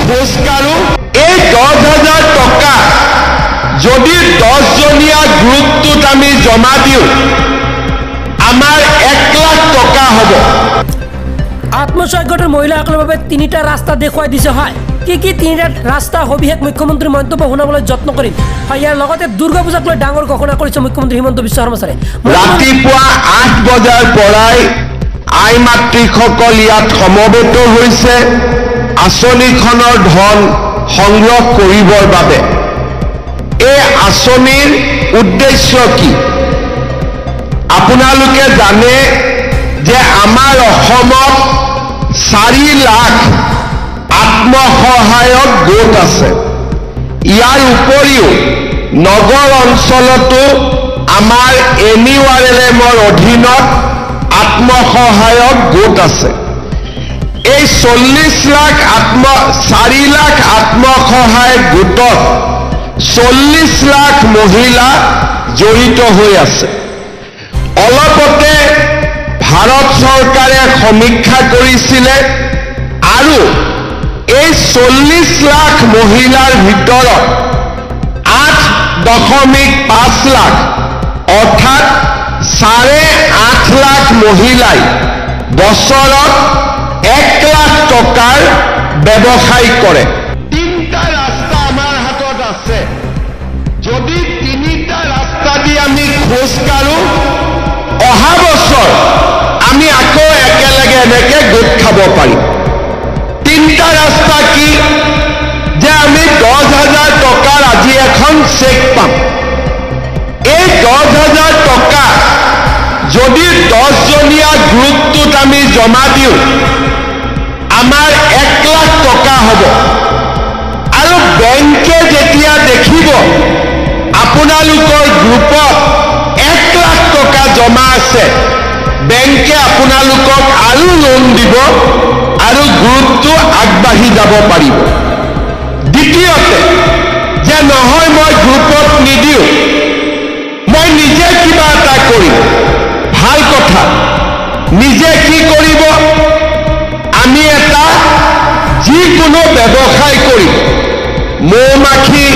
খোজ কাঢ়ো এই 10,000 টকা যদি 10 জনীয়া গ্ৰুপটোত আমি জমা দিওঁ আমাৰ 1 লাখ টকা হ'ব আত্মসহায়ক গোটৰ মহিলাসকলৰ বাবে তিনিটা ৰাস্তা দেখুৱাই দিছে হয় কি তিনিটা ৰাস্তা সবিশেষ মুখ্যমন্ত্ৰীৰ মন্তব্য শুনাবলৈ যত্ন কৰিম হয় ইয়াৰ লগতে দুৰ্গা পূজাক লৈ ডাঙৰ ঘোষণা কৰিছে মুখ্যমন্ত্ৰী হিমন্ত বিশ্ব শৰ্মা ছাৰে ৰাতিপুৱা 8 বজাৰ পৰাই আই মাতৃসকল ইয়াত সমবেত হৈছে আঁচনিখনৰ ধন সংগ্ৰহ কৰিবৰ বাবে এই আঁচনিৰ উদ্দেশ্য কি আপোনালোকে জানে যে আমাৰ অসমত 4 লাখ আত্মসহায়ক গোট আছে ইয়াৰ উপৰিও নগৰ অঞ্চলতো আমাৰ NURLMৰ অধীনত আত্মসহায়ক গোট আছে এই 4 লাখ আত্মসহায়ক গোটত 40 লাখ মহিলা জড়িত হৈ আছে অলপতে ভাৰত চৰকাৰে সমীক্ষা কৰিছিলে আৰু এই 40 লাখ মহিলাৰ ভিতৰত 8.5 লাখ অৰ্থাৎ 8.5 লাখ মহিলাই বছৰত 1 লাখ টকাৰ ব্যৱসায় কৰে তিনিটা ৰাস্তা আমাৰ হাতত আছে যদি তিনিটা ৰাস্তা দি আমি খোজ কাঢ়ো অহা বছৰ আমি আকৌ একেলগে এনেকে গোট খাব পাৰিম তিনিটা ৰাস্তা কি যে আমি 10,000 টকাৰ আজি এখন চেক পাম এই 10,000 টকা যদি 10 জনীয়া গ্ৰুপটোত আমি জমা দিওঁ আমাৰ 1 লাখ টকা হ'ব আৰু বেংকে যেতিয়া দেখিব আপোনালোকৰ গ্ৰুপত 1 লাখ টকা জমা আছে বেংকে আপোনালোকক আৰু লোন দিব আৰু গ্ৰুপটো আগবাঢ়ি যাব পাৰিব দ্বিতীয়তে যে নহয় মই গ্ৰুপত নিদিওঁ মই নিজে কিবা এটা কৰিম ভাল কথা নিজে কি কৰিব আমি এটা যিকোনো ব্যৱসায় কৰিম মৌমাখি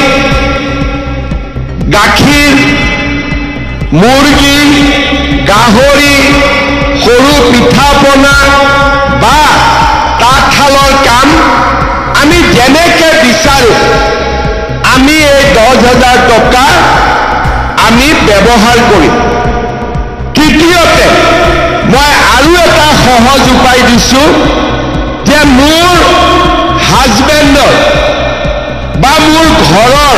গাখীৰ মুৰ্গী গাহৰি সৰু পিঠা পনা বা তাঁতশালৰ কাম আমি যেনেকে বিচাৰো আমি এই 10,000 টকা আমি ব্যৱহাৰ কৰিম তৃতীয়তে মই আৰু এটা সহজ উপায় দিছো যে মোৰ হাজবেণ্ডৰ বা মোৰ ঘৰৰ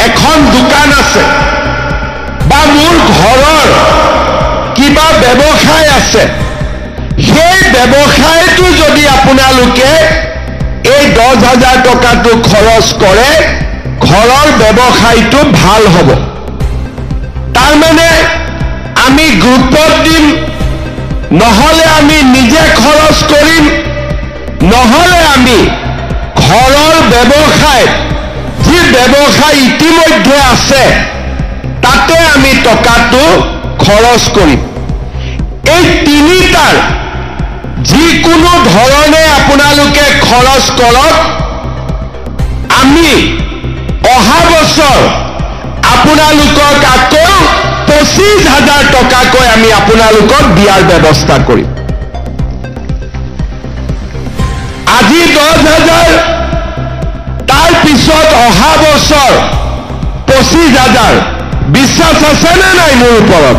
এখন দোকান আছে বা মোৰ ঘৰৰ কিবা ব্যৱসায় আছে সেই ব্যৱসায়টো যদি আপোনালোকে এই 10,000 টকাটো খৰচ কৰে ঘৰৰ ব্যৱসায়টো ভাল হ'ব তাৰ মানে আমি গ্ৰুপত দিম নহলে আমি নিজে খৰচ কৰিম নহলে আমি ঘৰৰ ব্যৱসায় যি ব্যৱসায় ইতিমধ্যে আছে তাতে আমি টকাটো খৰচ কৰিম এই তিনিটাৰ যিকোনো ধৰণে আপোনালোকে খৰচ কৰক আমি অহা বছৰ আপোনালোকক আকৌ 25,000 টকাকৈ আমি আপোনালোকক দিয়াৰ ব্যৱস্থা কৰিম আজি 10,000 তাৰ পিছত অহা বছৰ 25,000 বিশ্বাস আছে নে নাই মোৰ ওপৰত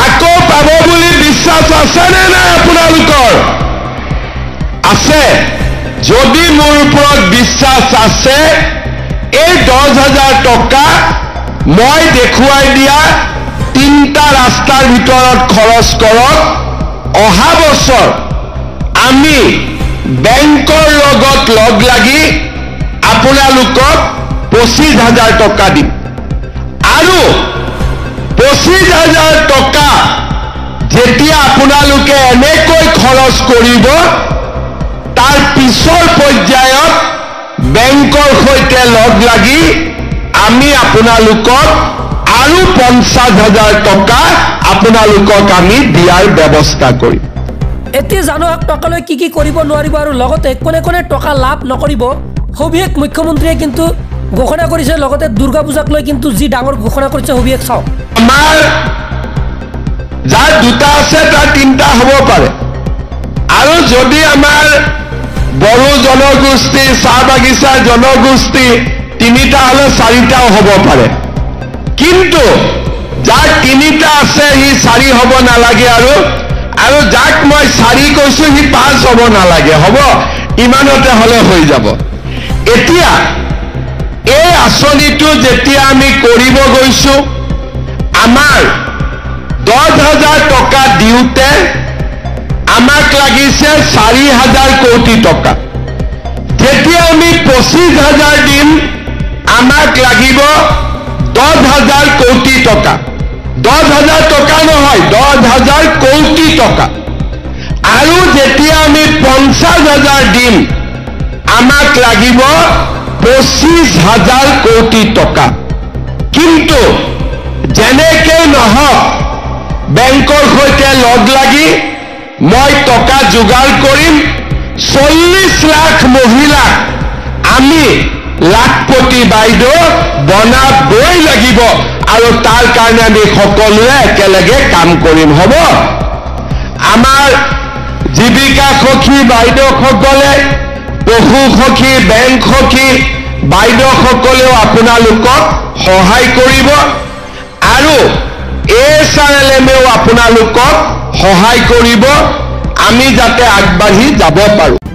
আকৌ পাব বুলি বিশ্বাস আছে নে নাই আপোনালোকৰ আছে যদি মোৰ ওপৰত বিশ্বাস আছে এই 10,000 টকা মই দেখুৱাই দিয়া তিনিটা ৰাস্তাৰ ভিতৰত খৰচ কৰক অহা বছৰ আমি বেংকৰ লগত লগ লাগি আপোনালোকক 25,000 টকা দিম আৰু 25,000 টকা যেতিয়া আপোনালোকে এনেকৈ খৰচ কৰিব তাৰ পিছৰ পৰ্যায়ত বেংকৰ সৈতে লগ লাগি আমি আপোনালোকক আৰু 50,000 টকা আপোনালোকক আমি দিয়াৰ ব্যৱস্থা কৰিম এতিয়া জানুৱাক টকালৈ কি কৰিব নোৱাৰিব আৰু লগতে কোনে কোনে টকা লাভ নকৰিব সবিশেষ মুখ্যমন্ত্ৰীয়ে কিন্তু ঘোষণা কৰিছে লগতে দুৰ্গা পূজাক লৈ কিন্তু যি ডাঙৰ ঘোষণা কৰিছে সবিশেষ চাওক আমাৰ যাৰ দুটা আছে তাৰ তিনিটা হ'ব পাৰে আৰু যদি আমাৰ বড়ো জনগোষ্ঠী চাহ বাগিচা জনগোষ্ঠী তিনিটা হ'লে চাৰিটাও হ'ব পাৰে কিন্তু যাৰ তিনিটা আছে সি চাৰি হ'ব নালাগে আৰু যাক মই চাৰি কৈছো সি পাঁচ হ'ব নালাগে হ'ব ইমানতে হ'লে হৈ যাব এতিয়া এই আঁচনিটো যেতিয়া আমি কৰিব গৈছো আমাৰ 10,000 টকা দিওঁতে আমাক লাগিছে 4,000 কোটি টকা যেতিয়া আমি 25,000 দিম আমাক লাগিব 10,000 কোটি টকা 10,000 টকা নহয় 10,000 কোটি টকা আৰু যেতিয়া আমি 50,000 দিম আমাক লাগিব 25,000 কোটি টকা কিন্তু যেনেকৈ নহওক বেংকৰ সৈতে লগ লাগি মই টকা যোগাৰ কৰিম 40 লাখ মহিলাক আমি লাখপতি বাইদেউ বনাবই লাগিব আৰু তাৰ কাৰণে আমি সকলোৱে একেলগে কাম কৰিম হ'ব আমাৰ জীৱিকা সখী বাইদেউসকলে পশু সখী বেংক সখী বাইদেউসকলেও আপোনালোকক সহায় কৰিব আৰু SRLMেও আপোনালোকক সহায় কৰিব আমি যাতে আগবাঢ়ি যাব পাৰোঁ